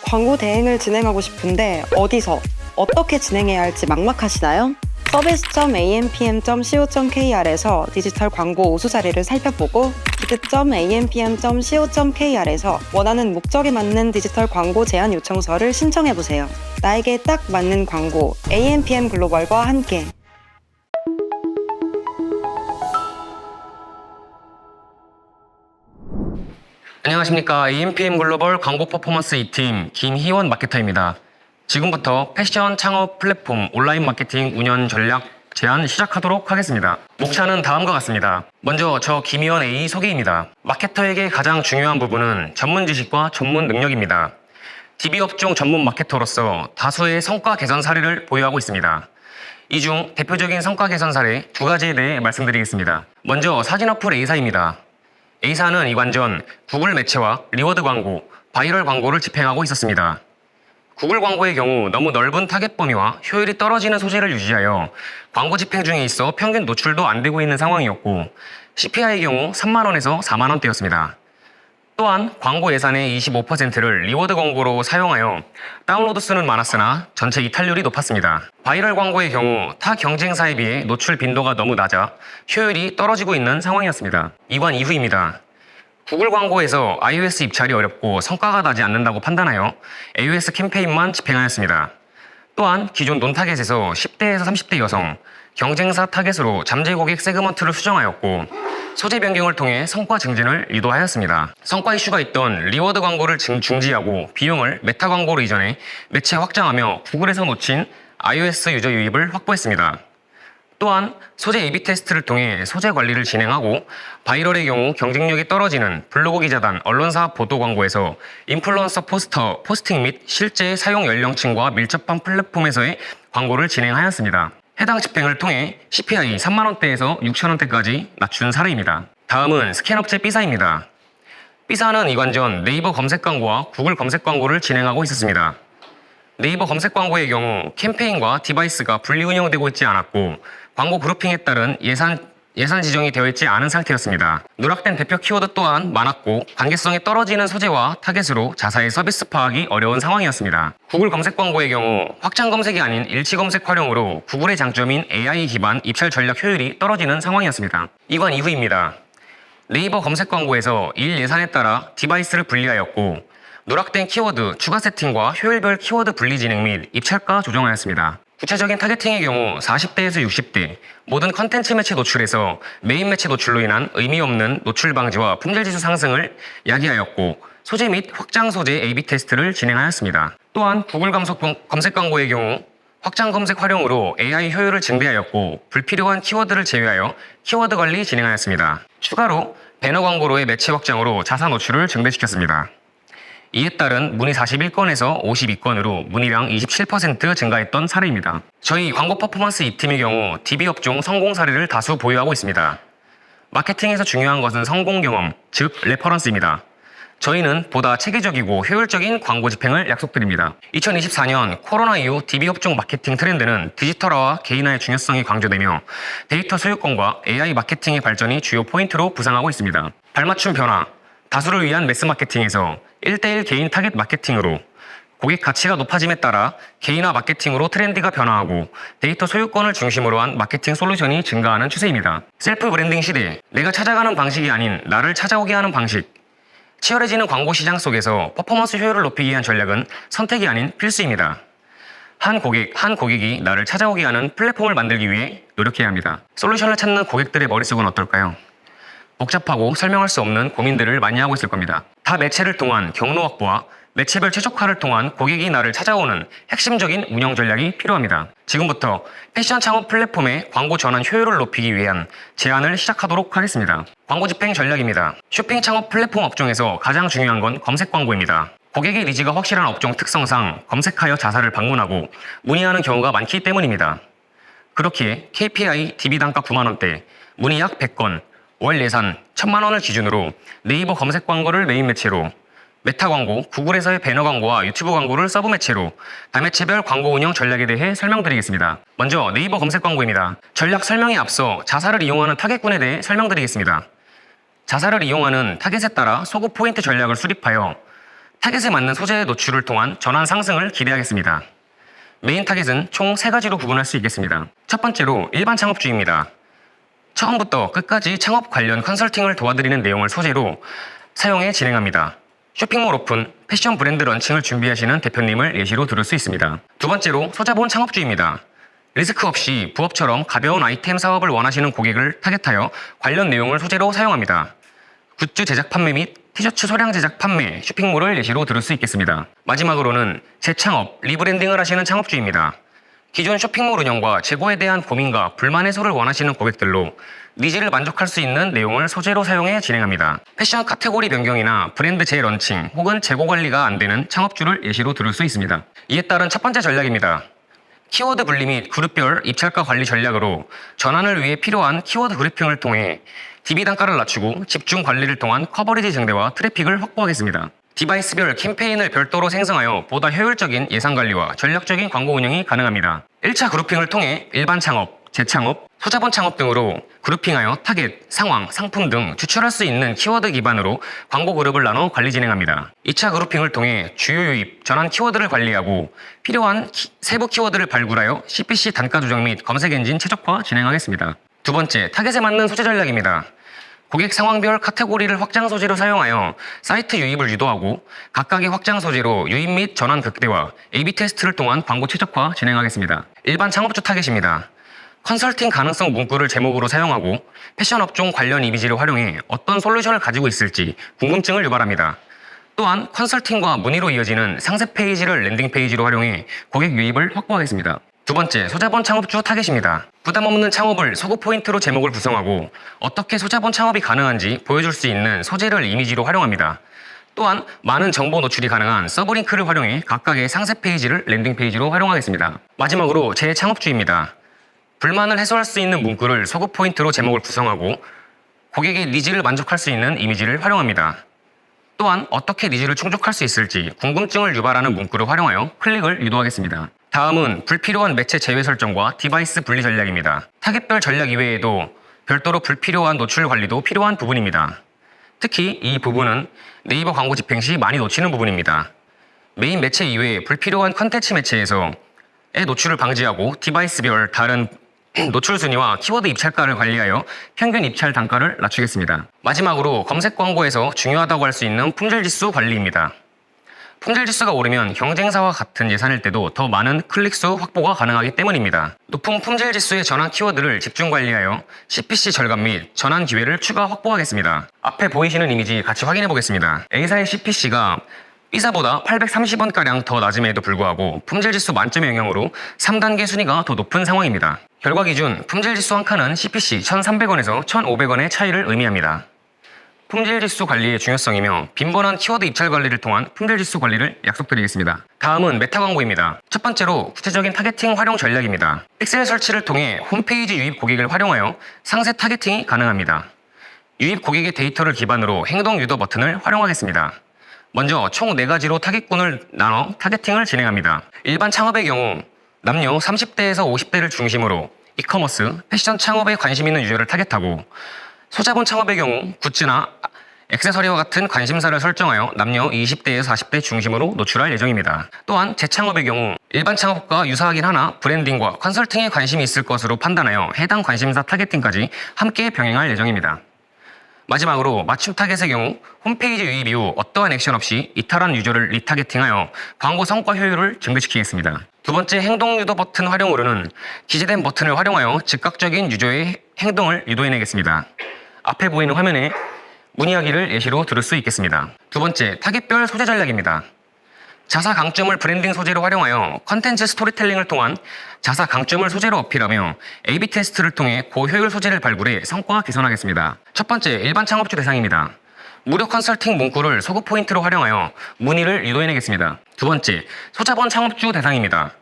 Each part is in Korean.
광고 대행을 진행하고 싶은데 어디서, 어떻게 진행해야 할지 막막하시나요? service.ampm.co.kr에서 디지털 광고 우수 사례를 살펴보고 bid.ampm.co.kr에서 원하는 목적에 맞는 디지털 광고 제안 요청서를 신청해보세요. 나에게 딱 맞는 광고, AMPM 글로벌과 함께. 안녕하십니까. AMPM 글로벌 광고 퍼포먼스 2팀 김희원 마케터입니다. 지금부터 패션 창업 플랫폼 온라인 마케팅 운영 전략 제안 시작하도록 하겠습니다. 목차는 다음과 같습니다. 먼저 저 김희원 A 소개입니다. 마케터에게 가장 중요한 부분은 전문 지식과 전문 능력입니다. DB 업종 전문 마케터로서 다수의 성과 개선 사례를 보유하고 있습니다. 이 중 대표적인 성과 개선 사례 두 가지에 대해 말씀드리겠습니다. 먼저 사진 어플 A사입니다. A사는 이관전 구글 매체와 리워드 광고, 바이럴 광고를 집행하고 있었습니다. 구글 광고의 경우 너무 넓은 타겟 범위와 효율이 떨어지는 소재를 유지하여 광고 집행 중에 있어 평균 노출도 안 되고 있는 상황이었고 CPI의 경우 3만원에서 4만원대였습니다. 또한 광고 예산의 25%를 리워드 광고로 사용하여 다운로드 수는 많았으나 전체 이탈률이 높았습니다. 바이럴 광고의 경우 타 경쟁사에 비해 노출 빈도가 너무 낮아 효율이 떨어지고 있는 상황이었습니다. 이관 이후입니다. 구글 광고에서 iOS 입찰이 어렵고 성과가 나지 않는다고 판단하여 iOS 캠페인만 집행하였습니다. 또한 기존 논타겟에서 10대에서 30대 여성, 경쟁사 타겟으로 잠재 고객 세그먼트를 수정하였고 소재 변경을 통해 성과 증진을 유도하였습니다. 성과 이슈가 있던 리워드 광고를 중지하고 비용을 메타 광고로 이전해 매체 확장하며 구글에서 놓친 iOS 유저 유입을 확보했습니다. 또한 소재 A/B 테스트를 통해 소재 관리를 진행하고 바이럴의 경우 경쟁력이 떨어지는 블로그 기자단, 언론사 보도 광고에서 인플루언서 포스터, 포스팅 및 실제 사용 연령층과 밀접한 플랫폼에서의 광고를 진행하였습니다. 해당 집행을 통해 CPI 3만원대에서 6천원대까지 낮춘 사례입니다. 다음은 스캔업체 B사입니다. B사는 이관전 네이버 검색 광고와 구글 검색 광고를 진행하고 있었습니다. 네이버 검색 광고의 경우 캠페인과 디바이스가 분리 운영되고 있지 않았고 광고 그룹핑에 따른 예산 지정이 되어 있지 않은 상태였습니다. 누락된 대표 키워드 또한 많았고 관계성이 떨어지는 소재와 타겟으로 자사의 서비스 파악이 어려운 상황이었습니다. 구글 검색 광고의 경우 확장 검색이 아닌 일치 검색 활용으로 구글의 장점인 AI 기반 입찰 전략 효율이 떨어지는 상황이었습니다. 이관 이후입니다. 네이버 검색 광고에서 일 예산에 따라 디바이스를 분리하였고 누락된 키워드 추가 세팅과 효율별 키워드 분리 진행 및 입찰가 조정하였습니다. 구체적인 타겟팅의 경우 40대에서 60대 모든 컨텐츠 매체 노출에서 메인 매체 노출로 인한 의미 없는 노출 방지와 품질지수 상승을 야기하였고 소재 및 확장 소재 A/B 테스트를 진행하였습니다. 또한 구글 검색 광고의 경우 확장 검색 활용으로 AI 효율을 증대하였고 불필요한 키워드를 제외하여 키워드 관리 진행하였습니다. 추가로 배너 광고로의 매체 확장으로 자사 노출을 증대시켰습니다. 이에 따른 문의 41건에서 52건으로 문의량 27% 증가했던 사례입니다. 저희 광고 퍼포먼스 2팀의 경우 DB 업종 성공 사례를 다수 보유하고 있습니다. 마케팅에서 중요한 것은 성공 경험, 즉 레퍼런스입니다. 저희는 보다 체계적이고 효율적인 광고 집행을 약속드립니다. 2024년 코로나 이후 DB 업종 마케팅 트렌드는 디지털화와 개인화의 중요성이 강조되며 데이터 소유권과 AI 마케팅의 발전이 주요 포인트로 부상하고 있습니다. 발맞춤 변화, 다수를 위한 매스 마케팅에서 1대1 개인 타겟 마케팅으로 고객 가치가 높아짐에 따라 개인화 마케팅으로 트렌드가 변화하고 데이터 소유권을 중심으로 한 마케팅 솔루션이 증가하는 추세입니다. 셀프 브랜딩 시대, 내가 찾아가는 방식이 아닌 나를 찾아오게 하는 방식. 치열해지는 광고 시장 속에서 퍼포먼스 효율을 높이기 위한 전략은 선택이 아닌 필수입니다. 한 고객이 나를 찾아오게 하는 플랫폼을 만들기 위해 노력해야 합니다. 솔루션을 찾는 고객들의 머릿속은 어떨까요? 복잡하고 설명할 수 없는 고민들을 많이 하고 있을 겁니다. 타 매체를 통한 경로 확보와 매체별 최적화를 통한 고객이 나를 찾아오는 핵심적인 운영 전략이 필요합니다. 지금부터 패션 창업 플랫폼의 광고 전환 효율을 높이기 위한 제안을 시작하도록 하겠습니다. 광고 집행 전략입니다. 쇼핑 창업 플랫폼 업종에서 가장 중요한 건 검색 광고입니다. 고객의 니즈가 확실한 업종 특성상 검색하여 자사를 방문하고 문의하는 경우가 많기 때문입니다. 그렇기에 KPI DB 단가 9만원대, 문의 약 100건, 월 예산 1000만원을 기준으로 네이버 검색 광고를 메인 매체로, 메타 광고, 구글에서의 배너 광고와 유튜브 광고를 서브 매체로 다매체별 광고 운영 전략에 대해 설명드리겠습니다. 먼저 네이버 검색 광고입니다. 전략 설명에 앞서 자사를 이용하는 타겟군에 대해 설명드리겠습니다. 자사를 이용하는 타겟에 따라 소급 포인트 전략을 수립하여 타겟에 맞는 소재의 노출을 통한 전환 상승을 기대하겠습니다. 메인 타겟은 총 3가지로 구분할 수 있겠습니다. 첫 번째로 일반 창업주입니다. 처음부터 끝까지 창업 관련 컨설팅을 도와드리는 내용을 소재로 사용해 진행합니다. 쇼핑몰 오픈, 패션 브랜드 런칭을 준비하시는 대표님을 예시로 들을 수 있습니다. 두 번째로 소자본 창업주입니다. 리스크 없이 부업처럼 가벼운 아이템 사업을 원하시는 고객을 타겟하여 관련 내용을 소재로 사용합니다. 굿즈 제작 판매 및 티셔츠 소량 제작 판매, 쇼핑몰을 예시로 들을 수 있겠습니다. 마지막으로는 재창업, 리브랜딩을 하시는 창업주입니다. 기존 쇼핑몰 운영과 재고에 대한 고민과 불만 해소를 원하시는 고객들로 니즈를 만족할 수 있는 내용을 소재로 사용해 진행합니다. 패션 카테고리 변경이나 브랜드 재런칭 혹은 재고 관리가 안 되는 창업주를 예시로 들을 수 있습니다. 이에 따른 첫 번째 전략입니다. 키워드 분리 및 그룹별 입찰가 관리 전략으로 전환을 위해 필요한 키워드 그래핑을 통해 DB 단가를 낮추고 집중 관리를 통한 커버리지 증대와 트래픽을 확보하겠습니다. 디바이스별 캠페인을 별도로 생성하여 보다 효율적인 예산 관리와 전략적인 광고 운영이 가능합니다. 1차 그룹핑을 통해 일반 창업, 재창업, 소자본 창업 등으로 그룹핑하여 타겟, 상황, 상품 등 추출할 수 있는 키워드 기반으로 광고 그룹을 나눠 관리 진행합니다. 2차 그룹핑을 통해 주요 유입, 전환 키워드를 관리하고 필요한 세부 키워드를 발굴하여 CPC 단가 조정 및 검색 엔진 최적화 진행하겠습니다. 두 번째, 타겟에 맞는 소재 전략입니다. 고객 상황별 카테고리를 확장 소재로 사용하여 사이트 유입을 유도하고 각각의 확장 소재로 유입 및 전환 극대화, A/B 테스트를 통한 광고 최적화 진행하겠습니다. 일반 창업주 타겟입니다. 컨설팅 가능성 문구를 제목으로 사용하고 패션 업종 관련 이미지를 활용해 어떤 솔루션을 가지고 있을지 궁금증을 유발합니다. 또한 컨설팅과 문의로 이어지는 상세 페이지를 랜딩 페이지로 활용해 고객 유입을 확보하겠습니다. 두 번째, 소자본 창업주 타겟입니다. 부담 없는 창업을 소구 포인트로 제목을 구성하고 어떻게 소자본 창업이 가능한지 보여줄 수 있는 소재를 이미지로 활용합니다. 또한 많은 정보 노출이 가능한 서브링크를 활용해 각각의 상세 페이지를 랜딩 페이지로 활용하겠습니다. 마지막으로 재창업주입니다. 불만을 해소할 수 있는 문구를 소구 포인트로 제목을 구성하고 고객의 니즈를 만족할 수 있는 이미지를 활용합니다. 또한 어떻게 니즈를 충족할 수 있을지 궁금증을 유발하는 문구를 활용하여 클릭을 유도하겠습니다. 다음은 불필요한 매체 제외 설정과 디바이스 분리 전략입니다. 타겟별 전략 이외에도 별도로 불필요한 노출 관리도 필요한 부분입니다. 특히 이 부분은 네이버 광고 집행 시 많이 놓치는 부분입니다. 메인 매체 이외에 불필요한 컨텐츠 매체에서의 노출을 방지하고 디바이스별 다른 노출 순위와 키워드 입찰가를 관리하여 평균 입찰 단가를 낮추겠습니다. 마지막으로 검색 광고에서 중요하다고 할 수 있는 품질 지수 관리입니다. 품질 지수가 오르면 경쟁사와 같은 예산일 때도 더 많은 클릭수 확보가 가능하기 때문입니다. 높은 품질 지수의 전환 키워드를 집중 관리하여 CPC 절감 및 전환 기회를 추가 확보하겠습니다. 앞에 보이시는 이미지 같이 확인해 보겠습니다. A사의 CPC가 B사보다 830원가량 더 낮음에도 불구하고 품질지수 만점의 영향으로 3단계 순위가 더 높은 상황입니다. 결과 기준 품질지수 한 칸은 CPC 1,300원에서 1,500원의 차이를 의미합니다. 품질지수 관리의 중요성이며 빈번한 키워드 입찰 관리를 통한 품질지수 관리를 약속드리겠습니다. 다음은 메타 광고입니다. 첫 번째로 구체적인 타겟팅 활용 전략입니다. 픽셀 설치를 통해 홈페이지 유입 고객을 활용하여 상세 타겟팅이 가능합니다. 유입 고객의 데이터를 기반으로 행동 유도 버튼을 활용하겠습니다. 먼저 총 4가지로 타겟군을 나눠 타겟팅을 진행합니다. 일반 창업의 경우 남녀 30대에서 50대를 중심으로 이커머스, 패션 창업에 관심 있는 유저를 타겟하고 소자본 창업의 경우 굿즈나 액세서리와 같은 관심사를 설정하여 남녀 20대에서 40대 중심으로 노출할 예정입니다. 또한 재창업의 경우 일반 창업과 유사하긴 하나 브랜딩과 컨설팅에 관심이 있을 것으로 판단하여 해당 관심사 타겟팅까지 함께 병행할 예정입니다. 마지막으로 맞춤 타겟의 경우 홈페이지 유입 이후 어떠한 액션 없이 이탈한 유저를 리타겟팅하여 광고 성과 효율을 증대시키겠습니다. 두 번째 행동 유도 버튼 활용으로는 기재된 버튼을 활용하여 즉각적인 유저의 행동을 유도해내겠습니다. 앞에 보이는 화면에 문의하기를 예시로 들을 수 있겠습니다. 두 번째, 타겟별 소재 전략입니다. 자사 강점을 브랜딩 소재로 활용하여 컨텐츠 스토리텔링을 통한 자사 강점을 소재로 어필하며 A/B 테스트를 통해 고효율 소재를 발굴해 성과 개선하겠습니다. 첫 번째, 일반 창업주 대상입니다. 무료 컨설팅 문구를 소구 포인트로 활용하여 문의를 유도해내겠습니다. 두 번째, 소자본 창업주 대상입니다.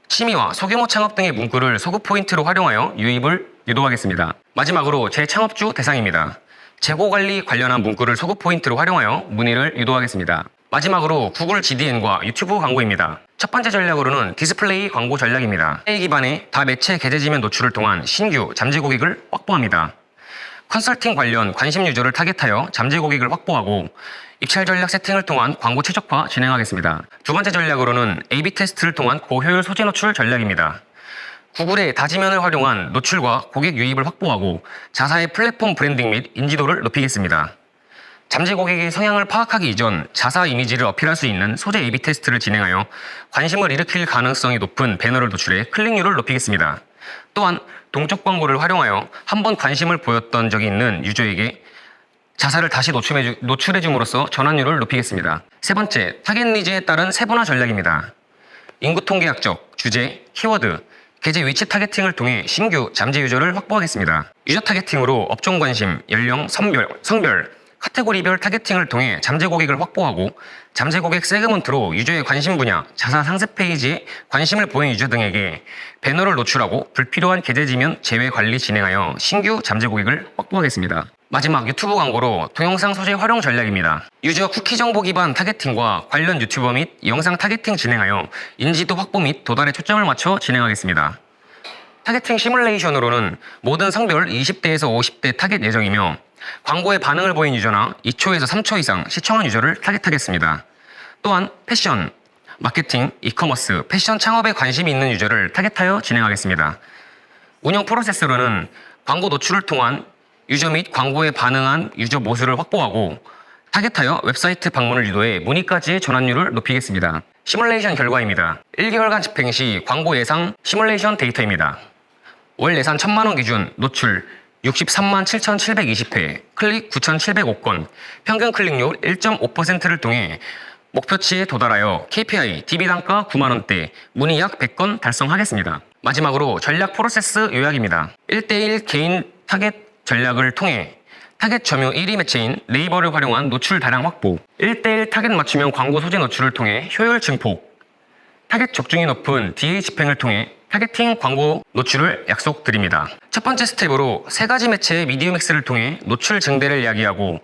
취미와 소규모 창업 등의 문구를 소구 포인트로 활용하여 유입을 유도하겠습니다. 마지막으로 재창업주 대상입니다. 재고 관리 관련한 문구를 소구 포인트로 활용하여 문의를 유도하겠습니다. 마지막으로 구글 GDN과 유튜브 광고입니다. 첫 번째 전략으로는 디스플레이 광고 전략입니다. A 기반의 다 매체 게재지면 노출을 통한 신규 잠재 고객을 확보합니다. 컨설팅 관련 관심 유저를 타겟하여 잠재 고객을 확보하고 입찰 전략 세팅을 통한 광고 최적화 진행하겠습니다. 두 번째 전략으로는 A/B 테스트를 통한 고효율 소재 노출 전략입니다. 구글의 다지면을 활용한 노출과 고객 유입을 확보하고 자사의 플랫폼 브랜딩 및 인지도를 높이겠습니다. 잠재 고객의 성향을 파악하기 이전 자사 이미지를 어필할 수 있는 소재 A/B 테스트를 진행하여 관심을 일으킬 가능성이 높은 배너를 노출해 클릭률을 높이겠습니다. 또한 동적 광고를 활용하여 한번 관심을 보였던 적이 있는 유저에게 자사를 다시 노출해줌으로써 전환율을 높이겠습니다. 세 번째, 타겟 니즈에 따른 세분화 전략입니다. 인구 통계학적, 주제, 키워드, 계제 위치 타겟팅을 통해 신규 잠재 유저를 확보하겠습니다. 유저 타겟팅으로 업종 관심, 연령, 성별, 카테고리별 타겟팅을 통해 잠재 고객을 확보하고 잠재 고객 세그먼트로 유저의 관심 분야, 자사 상세 페이지에 관심을 보인 유저 등에게 배너를 노출하고 불필요한 계제 지면 제외 관리 진행하여 신규 잠재 고객을 확보하겠습니다. 마지막 유튜브 광고로 동영상 소재 활용 전략입니다. 유저 쿠키 정보 기반 타겟팅과 관련 유튜버 및 영상 타겟팅 진행하여 인지도 확보 및 도달에 초점을 맞춰 진행하겠습니다. 타겟팅 시뮬레이션으로는 모든 성별 20대에서 50대 타겟 예정이며 광고에 반응을 보인 유저나 2초에서 3초 이상 시청한 유저를 타겟하겠습니다. 또한 패션, 마케팅, 이커머스, 패션 창업에 관심이 있는 유저를 타겟하여 진행하겠습니다. 운영 프로세스로는 광고 노출을 통한 유저 및 광고에 반응한 유저 모수를 확보하고 타겟하여 웹사이트 방문을 유도해 문의까지의 전환율을 높이겠습니다. 시뮬레이션 결과입니다. 1개월간 집행 시 광고 예상 시뮬레이션 데이터입니다. 월 예산 1000만원 기준 노출 63만 7,720회, 클릭 9,705건, 평균 클릭률 1.5%를 통해 목표치에 도달하여 KPI, DB 단가 9만원대, 문의 약 100건 달성하겠습니다. 마지막으로 전략 프로세스 요약입니다. 1대1 개인 타겟 전략을 통해 타겟 점유 1위 매체인 네이버를 활용한 노출 다량 확보, 1대1 타겟 맞춤형 광고 소재 노출을 통해 효율 증폭, 타겟 적중이 높은 DA 집행을 통해 타겟팅 광고 노출을 약속드립니다. 첫 번째 스텝으로 세 가지 매체의 미디어 믹스를 통해 노출 증대를 야기하고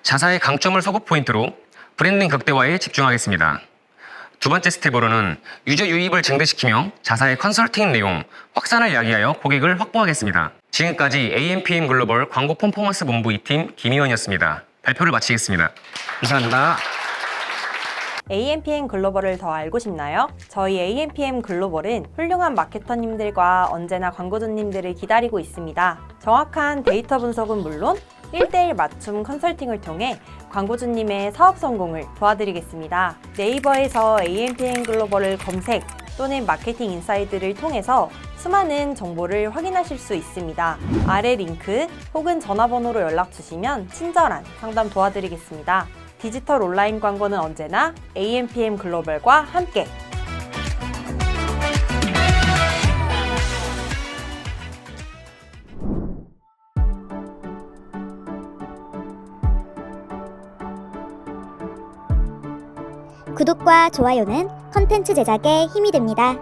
자사의 강점을 소급 포인트로 브랜딩 극대화에 집중하겠습니다. 두 번째 스텝으로는 유저 유입을 증대시키며 자사의 컨설팅 내용, 확산을 야기하여 고객을 확보하겠습니다. 지금까지 AMPM 글로벌 광고 퍼포먼스 본부 2팀 김희원이었습니다. 발표를 마치겠습니다. 감사합니다. AMPM 글로벌을 더 알고 싶나요? 저희 AMPM 글로벌은 훌륭한 마케터님들과 언제나 광고주님들을 기다리고 있습니다. 정확한 데이터 분석은 물론 1대1 맞춤 컨설팅을 통해 광고주님의 사업 성공을 도와드리겠습니다. 네이버에서 AMPM 글로벌을 검색 또는 마케팅 인사이드를 통해서 수많은 정보를 확인하실 수 있습니다. 아래 링크 혹은 전화번호로 연락 주시면 친절한 상담 도와드리겠습니다. 디지털 온라인 광고는 언제나 AMPM 글로벌과 함께. 구독과 좋아요는 컨텐츠 제작에 힘이 됩니다.